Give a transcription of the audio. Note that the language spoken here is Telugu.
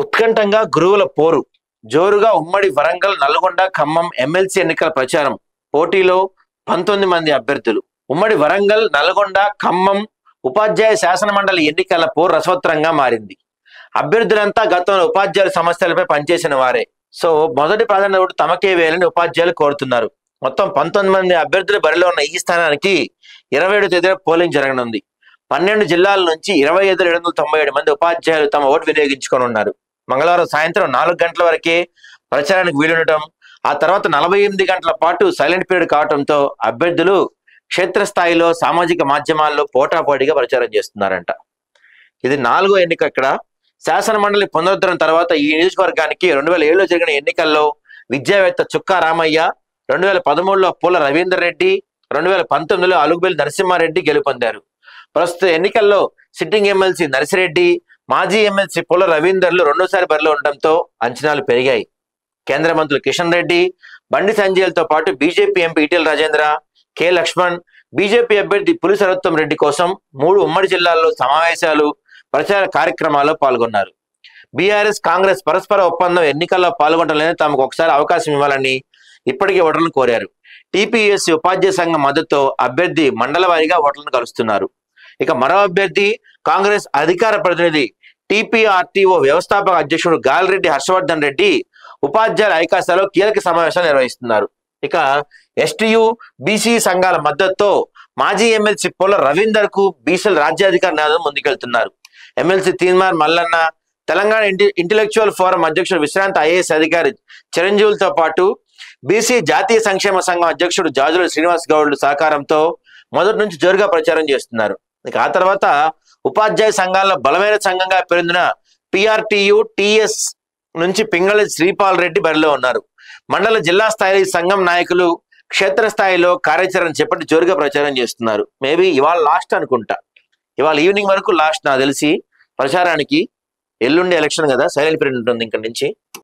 ఉత్కంఠంగా గురువుల పోరు జోరుగా ఉమ్మడి వరంగల్ నల్గొండ ఖమ్మం ఎమ్మెల్సీ ఎన్నికల ప్రచారం పోటీలో 19 మంది అభ్యర్థులు ఉమ్మడి వరంగల్ నల్గొండ ఖమ్మం ఉపాధ్యాయ శాసన మండలి ఎన్నికల పోరు రసవత్రంగా మారింది. అభ్యర్థులంతా గతంలో ఉపాధ్యాయుల సమస్యలపై పనిచేసిన వారే. సో మొదటి ప్రాధాన్యత ఓటు తమకే వేయాలని ఉపాధ్యాయులు కోరుతున్నారు. మొత్తం 19 మంది అభ్యర్థులు బరిలో ఉన్న ఈ స్థానానికి 27 తేదీన పోలింగ్ జరగనుంది. 12 జిల్లాల నుంచి 25,797 మంది ఉపాధ్యాయులు తమ ఓటు వినియోగించుకోనున్నారు. మంగళవారం సాయంత్రం 4 గంటల వరకే ప్రచారానికి వీలుండటం, ఆ తర్వాత 48 గంటల పాటు సైలెంట్ పీరియడ్ కావడంతో అభ్యర్థులు క్షేత్రస్థాయిలో సామాజిక మాధ్యమాల్లో పోటాపోటీగా ప్రచారం చేస్తున్నారంట. ఇది 4వ ఎన్నిక. ఇక్కడ శాసన మండలి పునరుద్ధరణ తర్వాత ఈ నియోజకవర్గానికి 2007లో జరిగిన ఎన్నికల్లో విద్యావేత్త చుక్కా రామయ్య, 2013లో పూల రవీందర్ రెడ్డి, 2019లో అలుగుబెల్లి నరసింహారెడ్డి గెలుపొందారు. ప్రస్తుత ఎన్నికల్లో సిట్టింగ్ ఎమ్మెల్సీ నర్సిరెడ్డి, మాజీ ఎమ్మెల్సీ పూల రవీందర్లు రెండోసారి బరిలో ఉండడంతో అంచనాలు పెరిగాయి. కేంద్ర మంత్రులు కిషన్ రెడ్డి, బండి సంజయ్లతో పాటు BJP MP Eatala Rajender, K Laxman, BJP అభ్యర్థి పులి సర్వోత్తం రెడ్డి కోసం 3 ఉమ్మడి జిల్లాల్లో సమావేశాలు, ప్రచార కార్యక్రమాల్లో పాల్గొన్నారు. బీఆర్ఎస్ కాంగ్రెస్ పరస్పర ఒప్పందం ఎన్నికల్లో పాల్గొనలేని తమకు ఒకసారి అవకాశం ఇవ్వాలని ఇప్పటికే ఓటర్లను కోరారు. టీపీఎస్సీ ఉపాధ్యాయ సంఘం మద్దతుతో అభ్యర్థి మండల వారీగా ఓటర్లను కలుస్తున్నారు. ఇక మరో అభ్యర్థి కాంగ్రెస్ అధికార ప్రతినిధి టీపీఆర్టీఓ వ్యవస్థాపక అధ్యక్షుడు గాలిరెడ్డి హర్షవర్ధన్ రెడ్డి ఉపాధ్యాయుల ఐకాసాలో కీలక సమావేశాలు నిర్వహిస్తున్నారు. ఇక ఎస్టీయు బీసీ సంఘాల మద్దతుతో మాజీ ఎమ్మెల్సీ పూల రవీందర్ కు బీసీల రాజ్యాధికార నేతలు ముందుకెళ్తున్నారు. MLC Teenmar Mallanna, Telangana intellectual forum అధ్యక్షుడు విశ్రాంత ఐఏఎస్ అధికారి చిరంజీవులతో పాటు బీసీ జాతీయ సంక్షేమ సంఘం అధ్యక్షుడు జాజుల శ్రీనివాస్ గౌడ్ సహకారంతో మొదటి నుంచి జోరుగా ప్రచారం చేస్తున్నారు. ఇక ఆ తర్వాత ఉపాధ్యాయ సంఘాల్లో బలమైన సంఘంగా పేరొందిన పిఆర్టీయు టిఎస్ నుంచి పింగళి శ్రీపాల్ రెడ్డి బరిలో ఉన్నారు. మండల జిల్లా స్థాయి సంఘం నాయకులు క్షేత్రస్థాయిలో కార్యాచరణ చేపట్టి జోరుగా ప్రచారం చేస్తున్నారు. మేబీ ఇవాళ లాస్ట్ అనుకుంటా, ఇవాళ ఈవినింగ్ వరకు లాస్ట్ నాకు తెలిసి ప్రచారానికి. ఎల్లుండి ఎలక్షన్ కదా, సైలెంట్ పీరియడ్ ఉంటుంది ఇంక నుంచి.